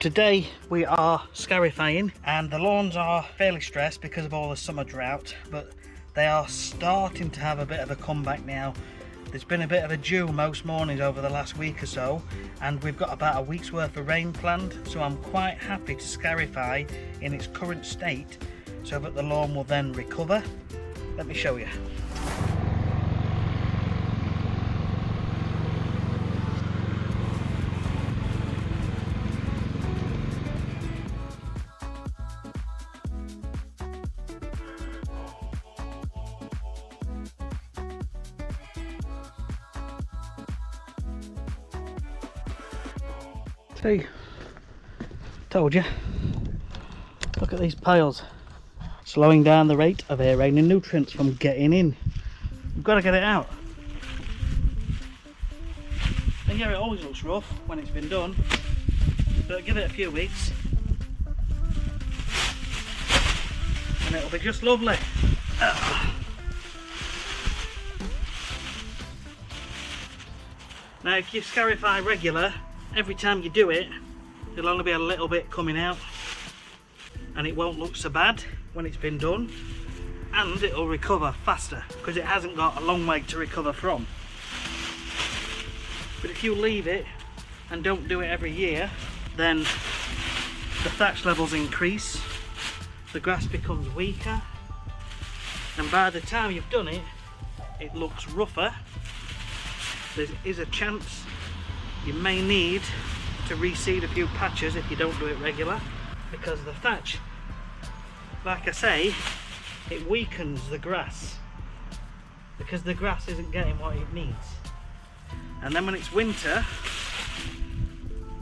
Today we are scarifying, and the lawns are fairly stressed because of all the summer drought, but they are starting to have a bit of a comeback now. There's been a bit of a dew most mornings over the last week or so, and we've got about a week's worth of rain planned, so I'm quite happy to scarify in its current state so that the lawn will then recover. Let me show you. See, told you. Look at these piles, slowing down the rate of aerating nutrients from getting in. We've got to get it out. And yeah, it always looks rough when it's been done, but give it a few weeks and it'll be just lovely. Now if you scarify regular, every time you do it, there'll only be a little bit coming out and it won't look so bad when it's been done, and it'll recover faster because it hasn't got a long way to recover from. But if you leave it and don't do it every year, then the thatch levels increase, the grass becomes weaker, and by the time you've done it, it looks rougher. There is a chance you may need to reseed a few patches if you don't do it regular, because the thatch, like I say, it weakens the grass because the grass isn't getting what it needs. And then when it's winter,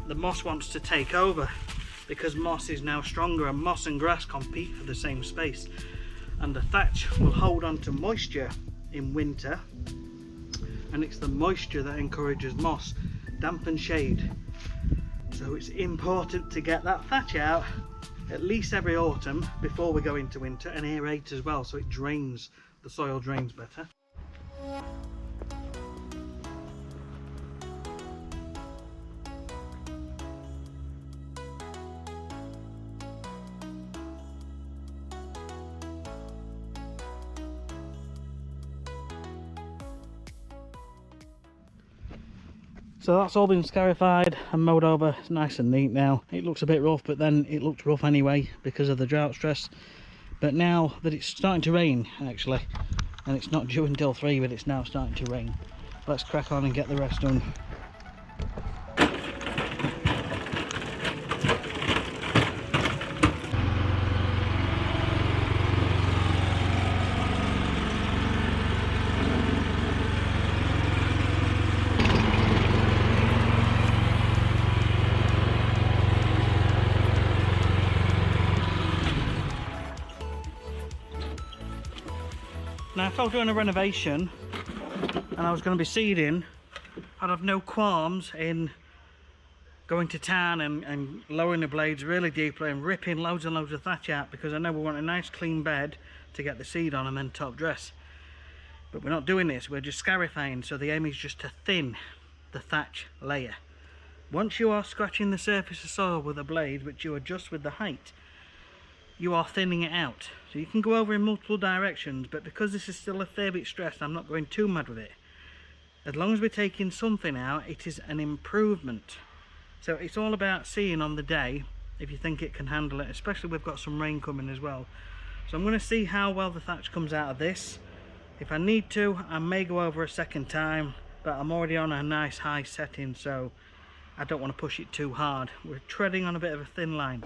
the moss wants to take over because moss is now stronger, and moss and grass compete for the same space, and the thatch will hold on to moisture in winter, and it's the moisture that encourages moss, damp and shade. So it's important to get that thatch out at least every autumn before we go into winter, and aerate as well so it drains, the soil drains better. So that's all been scarified and mowed over. It's nice and neat now. It looks a bit rough, but then it looked rough anyway because of the drought stress. But now that it's starting to rain, actually, and it's not due until 3, but it's now starting to rain, let's crack on and get the rest done. Now if I was doing a renovation and I was going to be seeding, I'd have no qualms in going to town and lowering the blades really deeply and ripping loads and loads of thatch out, because I know we want a nice clean bed to get the seed on and then top dress. But we're not doing this, we're just scarifying, so the aim is just to thin the thatch layer. Once you are scratching the surface of soil with a blade, which you adjust with the height, you are thinning it out. So you can go over in multiple directions, but because this is still a fair bit stressed, I'm not going too mad with it. As long as we're taking something out, it is an improvement. So it's all about seeing on the day if you think it can handle it, especially we've got some rain coming as well. So I'm going to see how well the thatch comes out of this. If I need to, I may go over a second time, but I'm already on a nice high setting, so I don't want to push it too hard. We're treading on a bit of a thin line.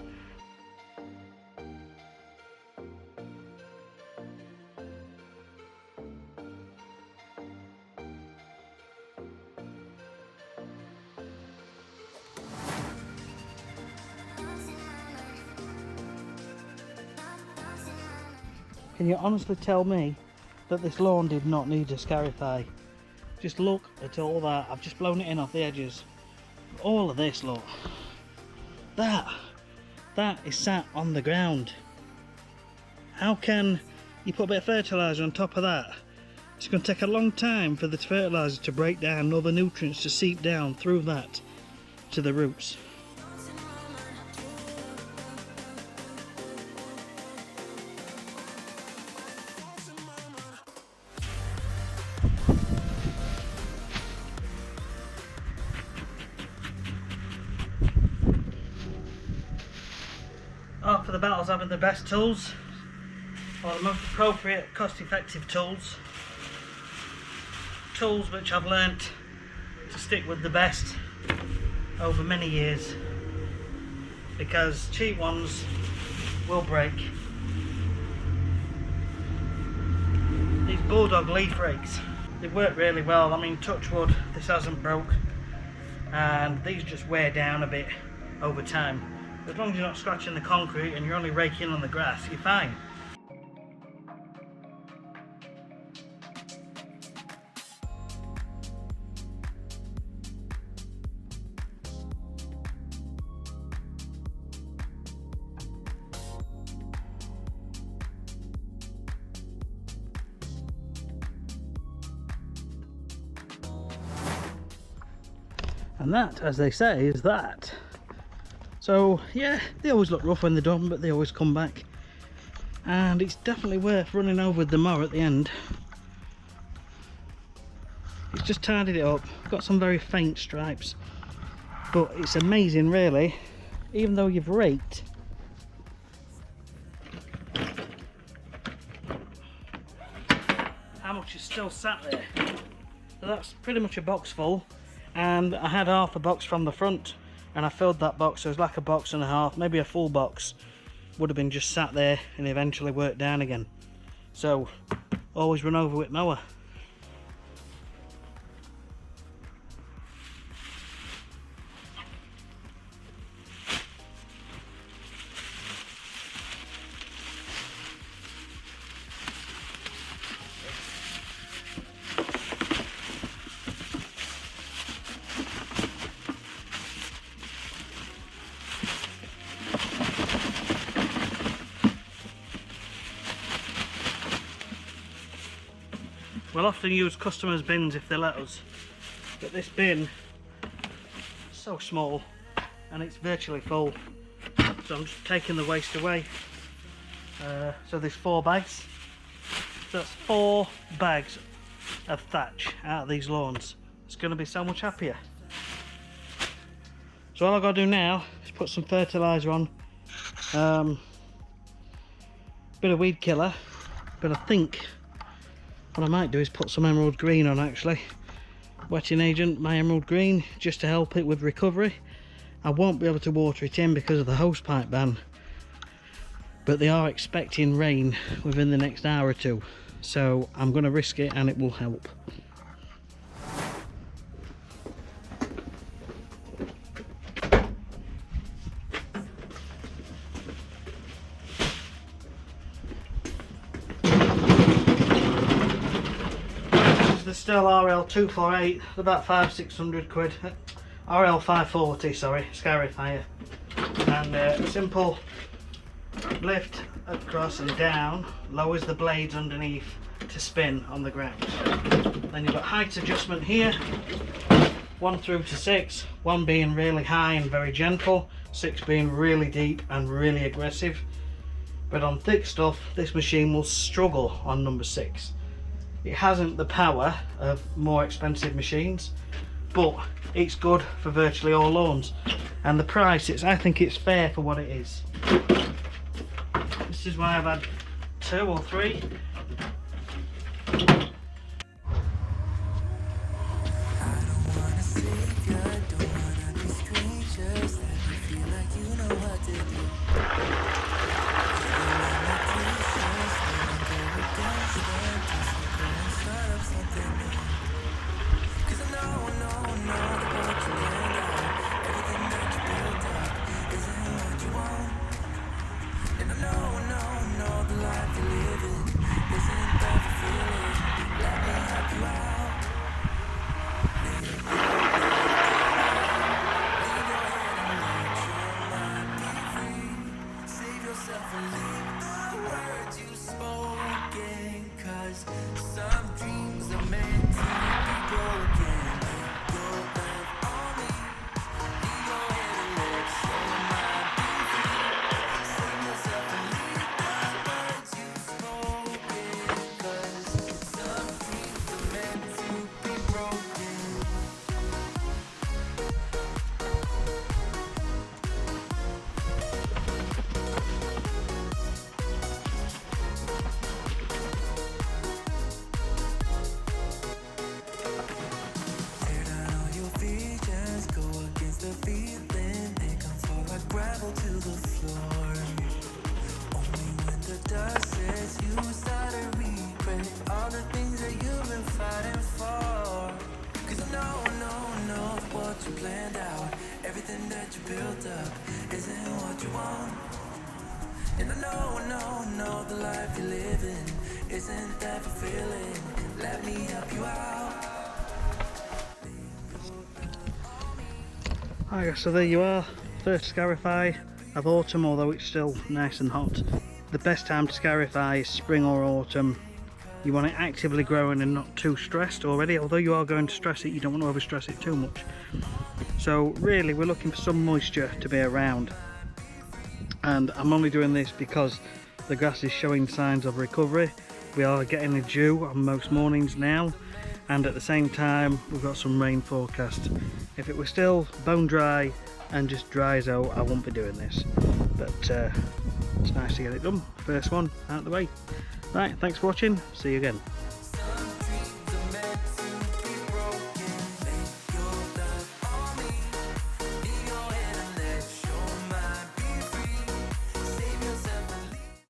Can you honestly tell me that this lawn did not need a scarify? Just look at all that. I've just blown it in off the edges. All of this, look. That is sat on the ground. How can you put a bit of fertiliser on top of that? It's going to take a long time for the fertiliser to break down, all the nutrients to seep down through that to the roots. the battle is having the best tools, or the most appropriate, cost-effective tools. Tools which I've learnt to stick with the best over many years, because cheap ones will break. These Bulldog leaf rakes, they work really well. I mean, touch wood, this hasn't broke, and these just wear down a bit over time. As long as you're not scratching the concrete and you're only raking on the grass, you're fine. And that, as they say, is that. So yeah, they always look rough when they're done, but they always come back. And it's definitely worth running over with the mower at the end. It's just tidied it up, got some very faint stripes. But it's amazing really, even though you've raked, how much is still sat there. So that's pretty much a box full. And I had half a box from the front, and I filled that box, so it was like a box and a half, maybe a full box would have been just sat there and eventually worked down again. So always run over with mower. We'll often use customers' bins if they let us, but this bin is so small and it's virtually full, so I'm just taking the waste away. So there's 4 bags, so that's 4 bags of thatch out of these lawns. It's going to be so much happier. So all I've got to do now is put some fertiliser on, bit of weed killer, but I think what I might do is put some emerald green on actually. Wetting agent, my emerald green, just to help it with recovery. I won't be able to water it in because of the hosepipe ban, but they are expecting rain within the next hour or two, so I'm going to risk it and it will help. The Still RL248, about 500-600 quid. RL540, sorry, Scarify. And a simple lift across and down lowers the blades underneath to spin on the ground. Then you've got height adjustment here, 1 through to 6, 1 being really high and very gentle, 6 being really deep and really aggressive. But on thick stuff, this machine will struggle on number 6. It hasn't the power of more expensive machines, but it's good for virtually all lawns. And the price, I think it's fair for what it is. This is why I've had 2 or 3. unravel to the floor. Only when the dust settles you start to regret all the things that you've been fighting for. Cause I know that what you planned out, everything that you built up isn't what you want. And I know the life you're living isn't that fulfilling. Let me help you out. Alright, so there you are, first Scarify of autumn, although it's still nice and hot. The best time to Scarify is spring or autumn. You want it actively growing and not too stressed already, although you are going to stress it, you don't want to over stress it too much. So really we're looking for some moisture to be around, and I'm only doing this because the grass is showing signs of recovery. We are getting a dew on most mornings now, and at the same time we've got some rain forecast. If it was still bone dry and just dry as out, I wouldn't be doing this, but it's nice to get it done. First one out of the way. Right, thanks for watching, see you again.